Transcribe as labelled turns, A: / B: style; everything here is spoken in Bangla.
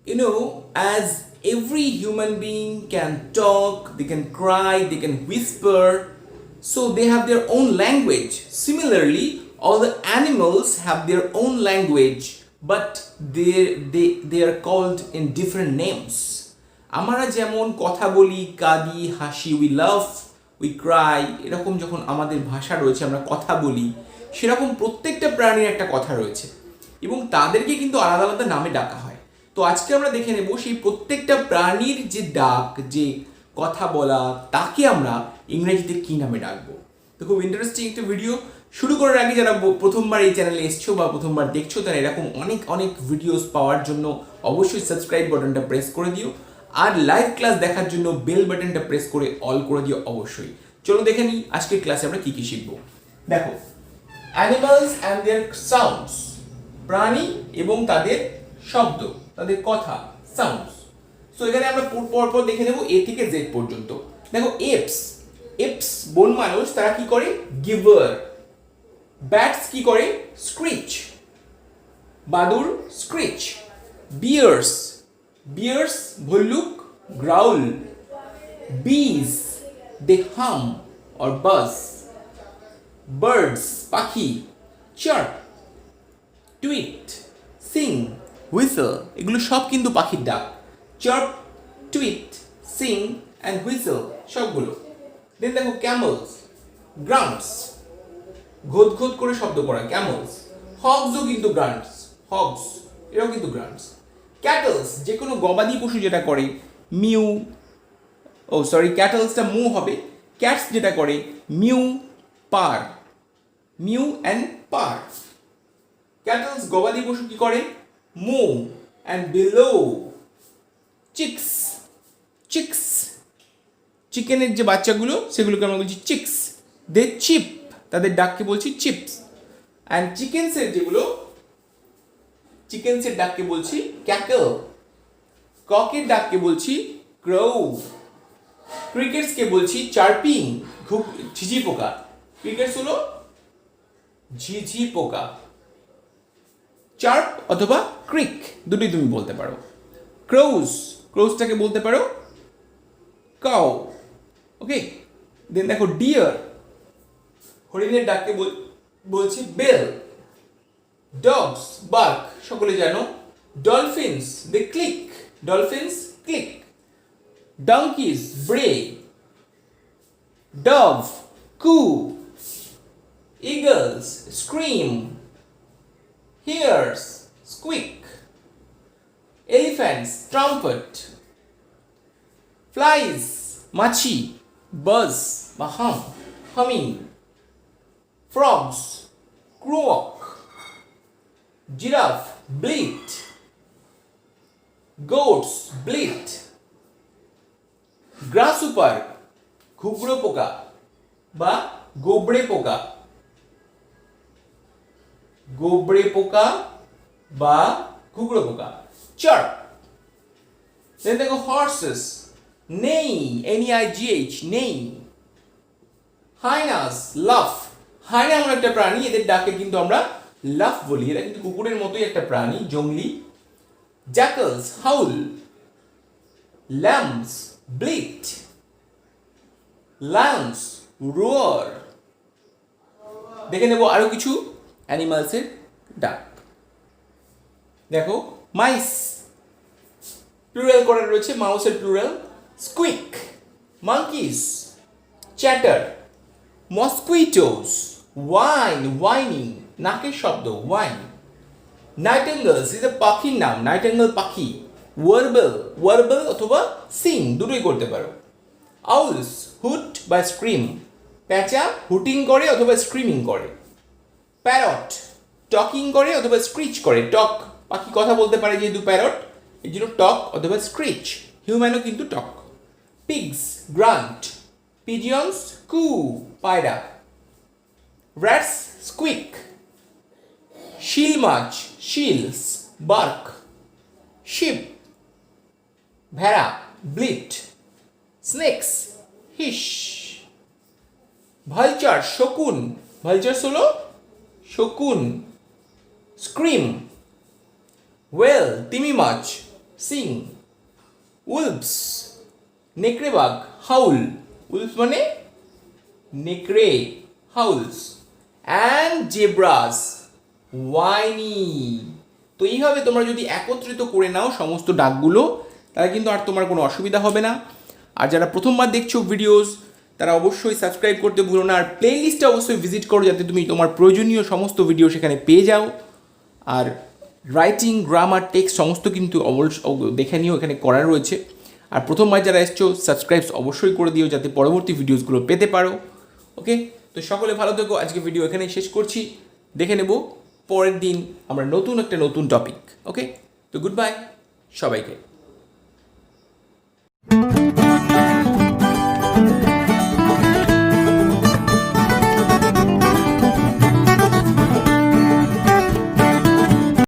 A: As every human being can talk, they can cry, they can whisper, so they have their own language. Similarly, all the animals have their own language, but they are called in different names. আমরা যেমন কথা বলি, কাঁদি, হাসি, উই লাভ, উই ক্রাই, এরকম যখন আমাদের ভাষা রয়েছে, আমরা কথা বলি, সেরকম প্রত্যেকটা প্রাণীর একটা কথা রয়েছে এবং তাদেরকে কিন্তু আলাদা আলাদা নামে ডাকা হয়। তো আজকে আমরা দেখে নেব সেই প্রত্যেকটা প্রাণীর যে ডাক, যে কথা বলা, তাকে আমরা ইংরেজিতে কী নামে ডাকবো। তো খুব ইন্টারেস্টিং একটা ভিডিও। শুরু করার আগে যারা প্রথমবার এই চ্যানেলে এসছো বা প্রথমবার দেখছো, তারা এরকম অনেক অনেক ভিডিওস পাওয়ার জন্য অবশ্যই সাবস্ক্রাইব বাটনটা প্রেস করে দিও, আর লাইভ ক্লাস দেখার জন্য বেল বাটনটা প্রেস করে অল করে দিও অবশ্যই। চলো দেখে নিই আজকের ক্লাসে আমরা কী কী শিখবো। দেখো, অ্যানিমালস অ্যান্ড দেয়ার সাউন্ডস, প্রাণী এবং তাদের শব্দ, তাদের কথা, সাউন্ডস। সো এখানে আমরা পরপর দেখে নেব এ থেকে জেড পর্যন্ত। দেখো, এপস, এপস বন মানুষ, তারা কি করে? গিভার। ব্যাটস কি করে? স্ক্রিচ। বাদুর স্ক্রিচ। বিয়ার্স, বিয়ার্স ভল্লুক, গ্রাউল। বিজ, দে হাম অর বাজ। বার্ডস পাখি, চার্প। টুইট, সিং, হুইসেল, এগুলো সব কিন্তু পাখির ডাক। চার্প, টুইট, সিং অ্যান্ড হুইসেল সবগুলো। দেন দেখো, ক্যামেলস, গ্রান্টস, ঘোদ ঘোদ করে শব্দ করা, ক্যামেলস। হগসও কিন্তু গ্রান্টস, হগস এরাও কিন্তু গ্রান্টস। ক্যাটলস, যে কোনো গবাদি পশু যেটা করে, মিউ, ক্যাটলসটা মু হবে। ক্যাটস যেটা করে, মিউ, পার, মিউ অ্যান্ড পার। ক্যাটলস গবাদি পশু কি করে? মু অ্যান্ড বিলো। চিক্স, চিক্স, চিকেনের যে বাচ্চাগুলো সেগুলোকে আমরা বলছি চিক্স। দে চিপ, তাদের ডাককে বলছি চিপস। অ্যান্ড চিকেন্সের যেগুলো, চিকেন্সের ডাককে বলছি ক্যাকল। ককের ডাককে বলছি ক্রো। ক্রিকেটসকে বলছি চার্পিং, ঝিঝি পোকা। ক্রিকেটস হলো ঝিঝি পোকা। চার্প অথবা ক্রিক দুটোই তুমি বলতে পারো। ক্রোজ, ক্রোজটাকে বলতে পারো কাউ। ওকে, দেন দেখো, ডিয়ার, হরিণের ডাককে বলছি বেল। ডগস বার্ক, সকলে জানো। ডলফিনস দে ক্লিক, ডলফিনস ক্লিক। ডাঙ্কিজ ব্রে। ডভ কু। Eagles scream. Hares squeak. Elephants trumpet. Flies machi, buzz বা hum, humming. Frogs croak. Giraffe bleat. Goats bleat. Grasshopper ঘুঘরো পোকা বা গোবড়ে পোকা, গোবড়ে পোকা বা ঘুঘরো পোকা। চার্প। দেন দেখো, হর্সেস, নেই, NEIGH, নেই। হাইনাস লাফ, হাইনা এমন একটা প্রাণী, এদের ডাকে কিন্তু আমরা লাফ বলি, এরা কিন্তু কুকুরের মতোই একটা প্রাণী, জংলি। জ্যাকলস হাউল। ল্যাম্বস ব্লিট। লায়ন্স রোয়ার। দেখে নেব আরো কিছু অ্যানিমালসের ডাক। দেখো, মাইস, প্লুরাল করা রয়েছে, মাউসের plural squeak. Monkeys chatter. Mosquitoes whine, whining, নাকের শব্দ, ওয়াইন। নাইটেঙ্গেলস, এটা পাখির নাম, নাইটেঙ্গেল পাখি। ওয়ার্বল, ওয়ার্বল অথবা সিং দুটোই করতে পারো। আউলস হুট বা স্ক্রিম, প্যাঁচা হুটিং করে অথবা স্ক্রিমিং করে। প্যারট টকিং করে অথবা স্ক্রিচ করে, টক, পাখি কথা বলতে পারে যেহেতু প্যারট, এই জন্য টক অথবা স্ক্রিচ। হিউম্যানও কিন্তু টক। Pigs grant. পিজিয়ন্স কু, পায়রা। র্যাটস স্কুইক। শিল মাছ, শিলস বার্ক। শিপ ভেড়া, ব্লিট। স্নেকস হিস। ভালচার শকুন, ভালচার্স হলো শকুন, স্ক্রিম। ওয়েল তিমি মাছ, সিং। উলভস নেকড়ে বাঘ, হাউল। উলভস মানে নেকড়ে, হাউলস। অ্যান্ড জেব্রাস ওয়াইনি। তো এইভাবে তোমরা যদি একত্রিত করে নাও সমস্ত ডাকগুলো, তাহলে কিন্তু আর তোমার কোনো অসুবিধা হবে না। আর যারা প্রথমবার দেখছো ভিডিওস, তারা অবশ্যই সাবস্ক্রাইব করতে ভুলো না, আর প্লে লিস্টে অবশ্যই ভিজিট করো যাতে তুমি তোমার প্রয়োজনীয় সমস্ত ভিডিও সেখানে পেয়ে যাও। আর রাইটিং, গ্রামার, টেক্সট সমস্ত কিন্তু দেখে নিও, এখানে করা রয়েছে। আর প্রথমবার যারা এসছো সাবস্ক্রাইব অবশ্যই করে দিও যাতে পরবর্তী ভিডিওসগুলো পেতে পারো। ওকে, তো সকলে ভালো থেকো। আজকে ভিডিও এখানেই শেষ করছি, দেখে নেব পরের দিন আমরা নতুন একটা নতুন টপিক। ওকে, তো গুড বাই সবাইকে।